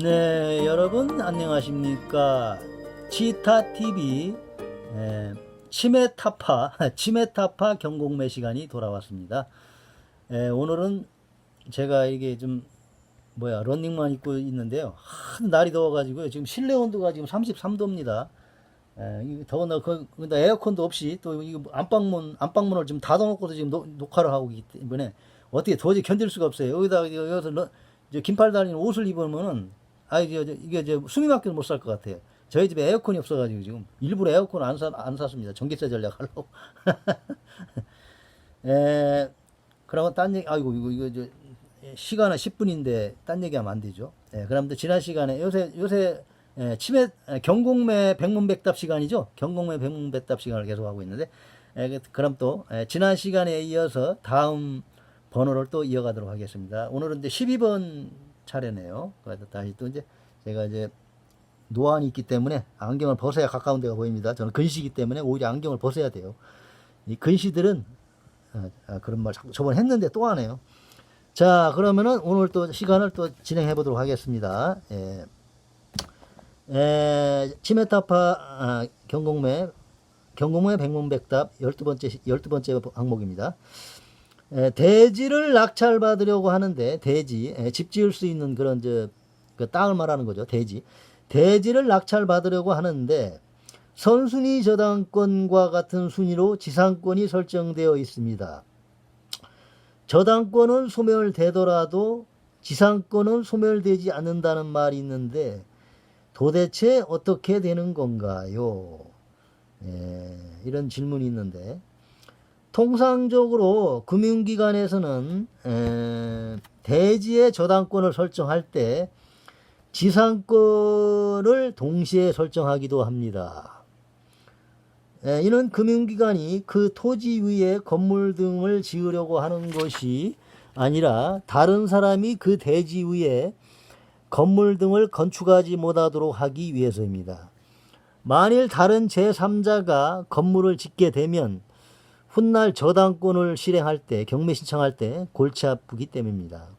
네, 여러분 안녕하십니까? 치타TV 치메타파 경공매 시간이 돌아왔습니다. 오늘은 제가 이게 좀 러닝만 입고 있는데요. 날이 더워가지고요. 지금 실내 온도가 지금 33도입니다. 더구나 거기다 에어컨도 없이 또 이거 안방문을 지금 닫아놓고도 지금 녹화를 하고 있기 때문에 어떻게 도저히 견딜 수가 없어요. 여기서 이제 긴팔 달린 옷을 입으면은 이게 숨이 막혀서 못 살 것 같아요. 저희 집에 에어컨이 없어가지고 지금 일부러 에어컨 안 샀습니다. 전기세 절약하려고. 그러면 딴 얘기, 이거 시간은 10분인데 딴 얘기하면 안 되죠. 그럼 또 지난 시간에 요새 경공매 백문백답 시간이죠. 경공매 백문백답 시간을 계속 하고 있는데, 그럼 또 지난 시간에 이어서 다음 번호를 또 이어가도록 하겠습니다. 오늘은 이제 12번 차례네요. 그래서 다시 또 이제 제가 이제 노안이 있기 때문에 안경을 벗어야 가까운 데가 보입니다. 저는 근시이기 때문에 오히려 안경을 벗어야 돼요. 이 근시들은 그런 말 저번에 했는데 또 하네요. 자, 그러면은 오늘 또 시간을 또 진행해 보도록 하겠습니다. 치메타파 경공매 백문백답 12번째 항목입니다. 대지를 낙찰받으려고 하는데, 집 지을 수 있는 그런 그 땅을 말하는 거죠. 대지를 낙찰받으려고 하는데 선순위 저당권과 같은 순위로 지상권이 설정되어 있습니다. 저당권은 소멸되더라도 지상권은 소멸되지 않는다는 말이 있는데 도대체 어떻게 되는 건가요? 이런 질문이 있는데, 통상적으로 금융기관에서는 대지의 저당권을 설정할 때 지상권을 동시에 설정하기도 합니다. 이는 금융기관이 그 토지 위에 건물 등을 지으려고 하는 것이 아니라 다른 사람이 그 대지 위에 건물 등을 건축하지 못하도록 하기 위해서입니다. 만일 다른 제3자가 건물을 짓게 되면 훗날 저당권을 실행할 때, 경매 신청할 때 골치 아프기 때문입니다.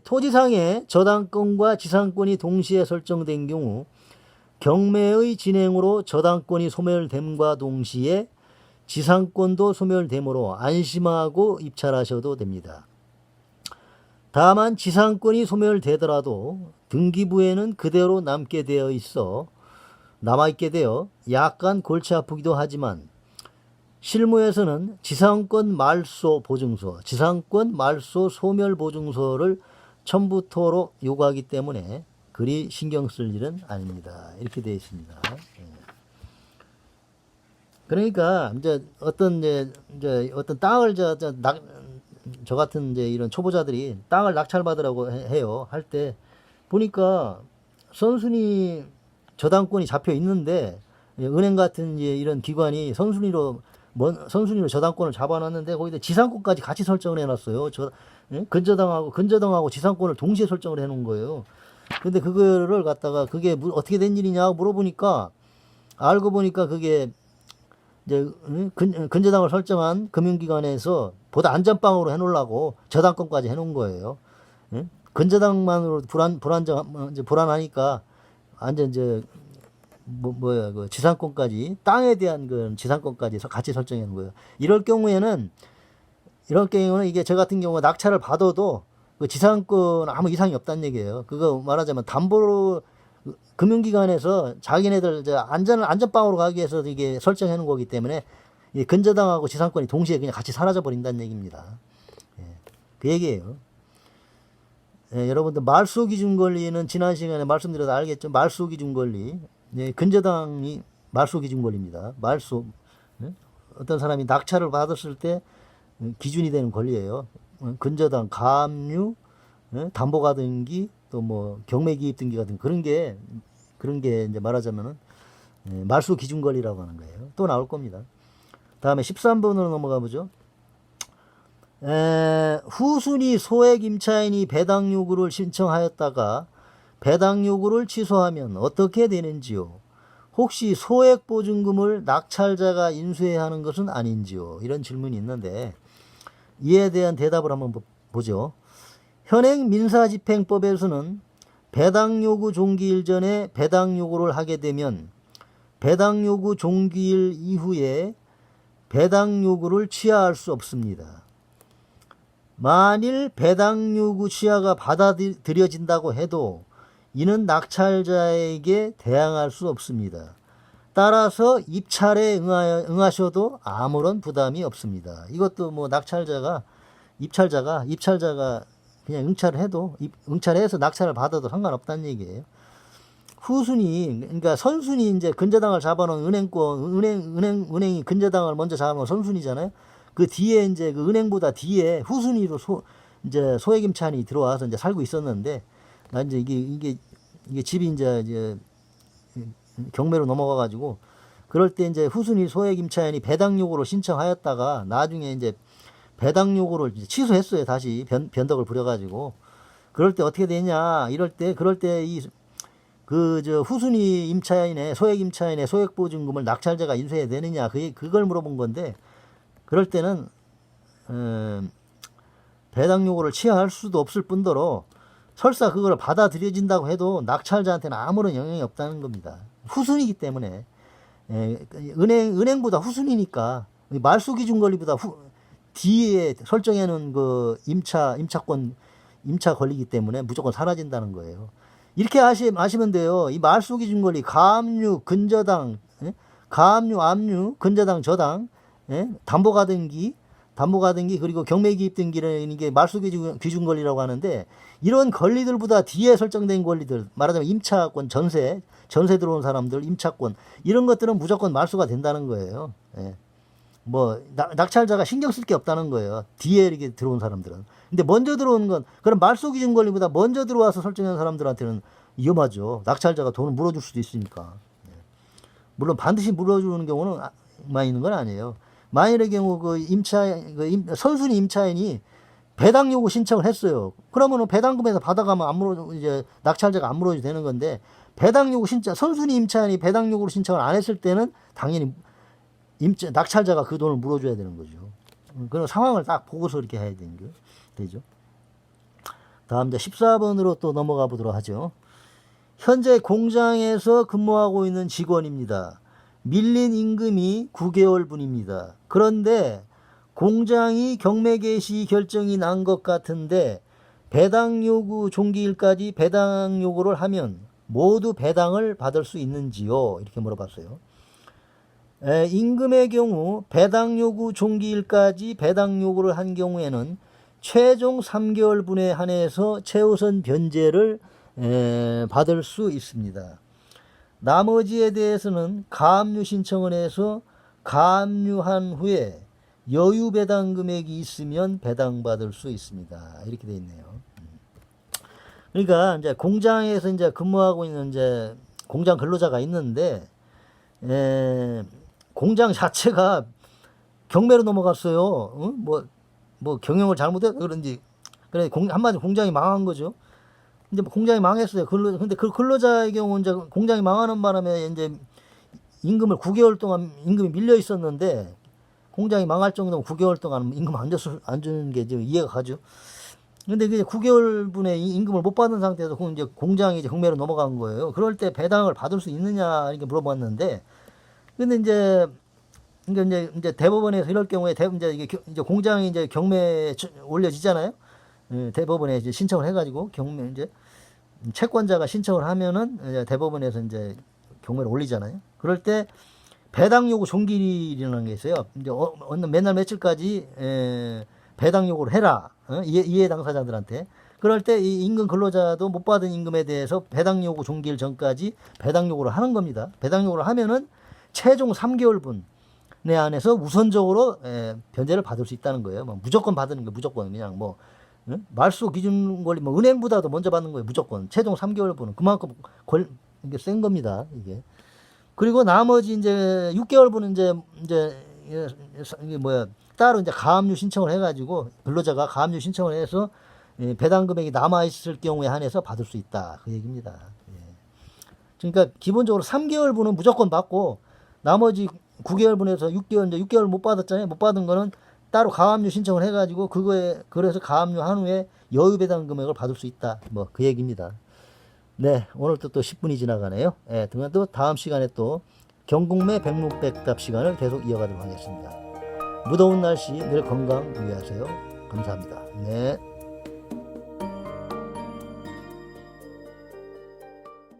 토지상의 저당권과 지상권이 동시에 설정된 경우 경매의 진행으로 저당권이 소멸됨과 동시에 지상권도 소멸되므로 안심하고 입찰하셔도 됩니다. 다만 지상권이 소멸되더라도 등기부에는 그대로 남아있게 되어 약간 골치 아프기도 하지만 실무에서는 지상권 말소 소멸 보증서를 첨부토록 요구하기 때문에 그리 신경 쓸 일은 아닙니다. 이렇게 되어 있습니다. 그러니까 이제 어떤 땅을 저 같은 이런 초보자들이 땅을 낙찰받으라고 해요. 할 때 보니까 선순위 저당권이 잡혀 있는데, 은행 같은 이런 기관이 선순위로 저당권을 잡아놨는데 거기다 지상권까지 같이 설정을 해놨어요. 근저당하고 지상권을 동시에 설정을 해놓은 거예요. 근데 그거를 갖다가 그게 어떻게 된 일이냐고 물어보니까 알고 보니까 그게 이제 근저당을 설정한 금융기관에서 보다 안전빵으로 해놓으려고 저당권까지 해놓은 거예요. 근저당만으로 불안하니까 완전 그 지상권까지, 땅에 대한 그 지상권까지 같이 설정해 놓은 거예요. 이럴 경우에는 이게 저 같은 경우 낙찰을 받아도 그 지상권 아무 이상이 없다는 얘기예요. 그거 말하자면 담보로 금융기관에서 자기네들 안전빵으로 가기 위해서 이게 설정해 놓은 거기 때문에 이 근저당하고 지상권이 동시에 그냥 같이 사라져 버린다는 얘기입니다. 그 얘기예요. 여러분들 말소기준권리는 지난 시간에 말씀드려도 알겠죠? 말소기준권리. 근저당이 말소기준권리입니다. 어떤 사람이 낙찰을 받았을 때 기준이 되는 권리예요. 근저당, 가압류, 담보가등기, 또 경매기입 등기 같은 그런 게 이제 말하자면은 말소기준권리라고 하는 거예요. 또 나올 겁니다. 다음에 13번으로 넘어가 보죠. 후순위 소액 임차인이 배당 요구를 신청하였다가 배당 요구를 취소하면 어떻게 되는지요? 혹시 소액 보증금을 낙찰자가 인수해야 하는 것은 아닌지요? 이런 질문이 있는데 이에 대한 대답을 한번 보죠. 현행 민사집행법에서는 배당 요구 종기일 전에 배당 요구를 하게 되면 배당 요구 종기일 이후에 배당 요구를 취하할 수 없습니다. 만일 배당 요구 취하가 받아들여진다고 해도 이는 낙찰자에게 대항할 수 없습니다. 따라서 입찰에 응하셔도 아무런 부담이 없습니다. 이것도 뭐 입찰자가 그냥 응찰해서 낙찰을 받아도 상관없다는 얘기예요. 후순위, 그러니까 선순위 이제 근저당을 잡아놓은 은행이 근저당을 먼저 잡아놓은 선순위잖아요. 그 뒤에 이제 그 은행보다 뒤에 후순위로 이제 소액임차인이 들어와서 이제 살고 있었는데, 나 이제 이게 집이 이제 경매로 넘어가가지고, 그럴 때 이제 후순위 소액임차인이 배당 요구를 신청하였다가 나중에 이제 배당 요구를 취소했어요. 다시 변덕을 부려가지고. 그럴 때 어떻게 되냐? 그럴 때 후순위 임차인의 소액임차인의 소액보증금을 낙찰자가 인수해야 되느냐? 그걸 물어본 건데, 그럴 때는 배당 요구를 취하할 수도 없을 뿐더러 설사 그걸 받아들여진다고 해도 낙찰자한테는 아무런 영향이 없다는 겁니다. 후순위이기 때문에. 은행보다 후순위니까 말소 기준 권리보다 뒤에 설정해놓은 그 임차 권리이기 때문에 무조건 사라진다는 거예요. 이렇게 아시면 돼요. 이 말소 기준 권리, 가압류, 근저당, 가압류, 압류, 근저당, 저당, 담보가등기, 그리고 경매기입 등기를 이게 말소 기준 권리라고 하는데, 이런 권리들보다 뒤에 설정된 권리들, 말하자면 임차권, 전세 들어온 사람들, 임차권, 이런 것들은 무조건 말소가 된다는 거예요. 뭐 낙찰자가 신경 쓸 게 없다는 거예요. 뒤에 이렇게 들어온 사람들은. 근데 먼저 들어오는 건, 그럼 말소 기준 권리보다 먼저 들어와서 설정한 사람들한테는 위험하죠. 낙찰자가 돈을 물어줄 수도 있으니까. 물론 반드시 물어주는 경우는 많이 있는 건 아니에요. 만일의 경우 선순위 임차인이 배당 요구 신청을 했어요. 그러면은 배당금에서 받아가면 이제 낙찰자가 안 물어줘도 되는 건데, 배당 요구 선순위 임차인이 배당 요구를 신청을 안 했을 때는 당연히 낙찰자가 그 돈을 물어줘야 되는 거죠. 그런 상황을 딱 보고서 이렇게 해야 되는 게 되죠. 다음 이제 14번으로 또 넘어가 보도록 하죠. 현재 공장에서 근무하고 있는 직원입니다. 밀린 임금이 9개월분입니다. 그런데 공장이 경매 개시 결정이 난 것 같은데 배당 요구 종기일까지 배당 요구를 하면 모두 배당을 받을 수 있는지요? 이렇게 물어봤어요. 임금의 경우 배당 요구 종기일까지 배당 요구를 한 경우에는 최종 3개월분에 한해서 최우선 변제를 받을 수 있습니다. 나머지에 대해서는 가압류 신청을 해서 가압류한 후에 여유 배당 금액이 있으면 배당받을 수 있습니다. 이렇게 되어 있네요. 그러니까 이제 공장에서 이제 근무하고 있는 이제 공장 근로자가 있는데, 공장 자체가 경매로 넘어갔어요. 뭐 경영을 잘못해서 그런지, 그래 한마디로 공장이 망한 거죠. 근데 공장이 망했어요. 근데 그 근로자의 경우 이제 공장이 망하는 바람에 이제 임금을 9개월 동안 임금이 밀려 있었는데, 공장이 망할 정도면 9개월 동안 임금 안 주는 게 좀 이해가 가죠. 근데 그 9개월분의 임금을 못 받은 상태에서 이제 공장이 이제 경매로 넘어간 거예요. 그럴 때 배당을 받을 수 있느냐 이렇게 물어봤는데, 근데 이제 대법원에서 이럴 경우에 이제 공장이 이제 경매에 올려지잖아요. 대법원에 이제 신청을 해가지고 경매 이제 채권자가 신청을 하면은 이제 대법원에서 이제 경매를 올리잖아요. 그럴 때 배당 요구 종기일이라는 게 있어요. 이제 맨날 며칠까지 배당 요구를 해라. 이해 당사자들한테. 그럴 때 이 임금 근로자도 못 받은 임금에 대해서 배당 요구 종기일 전까지 배당 요구를 하는 겁니다. 배당 요구를 하면은 최종 3개월분 내 안에서 우선적으로 변제를 받을 수 있다는 거예요. 뭐 무조건 받는 거, 무조건 그냥 뭐 말소 기준 권리 뭐 은행보다도 먼저 받는 거예요. 무조건 최종 3개월분은 그만큼 이게 센 겁니다. 이게. 그리고 나머지 이제 6개월분은 이게 따로 이제 가압류 신청을 해가지고 근로자가 가압류 신청을 해서 배당 금액이 남아 있을 경우에 한해서 받을 수 있다. 그 얘기입니다. 그러니까 기본적으로 3개월분은 무조건 받고, 나머지 9개월분에서 6개월 못 받았잖아요. 못 받은 거는 따로 가압류 신청을 해가지고 그거에 그래서 가압류 한 후에 여유 배당 금액을 받을 수 있다. 뭐 그 얘기입니다. 네, 오늘도 또 10분이 지나가네요. 예, 그러면 또 다음 시간에 또 경국매 백문백답 시간을 계속 이어가도록 하겠습니다. 무더운 날씨 늘 건강 유의하세요. 감사합니다. 네.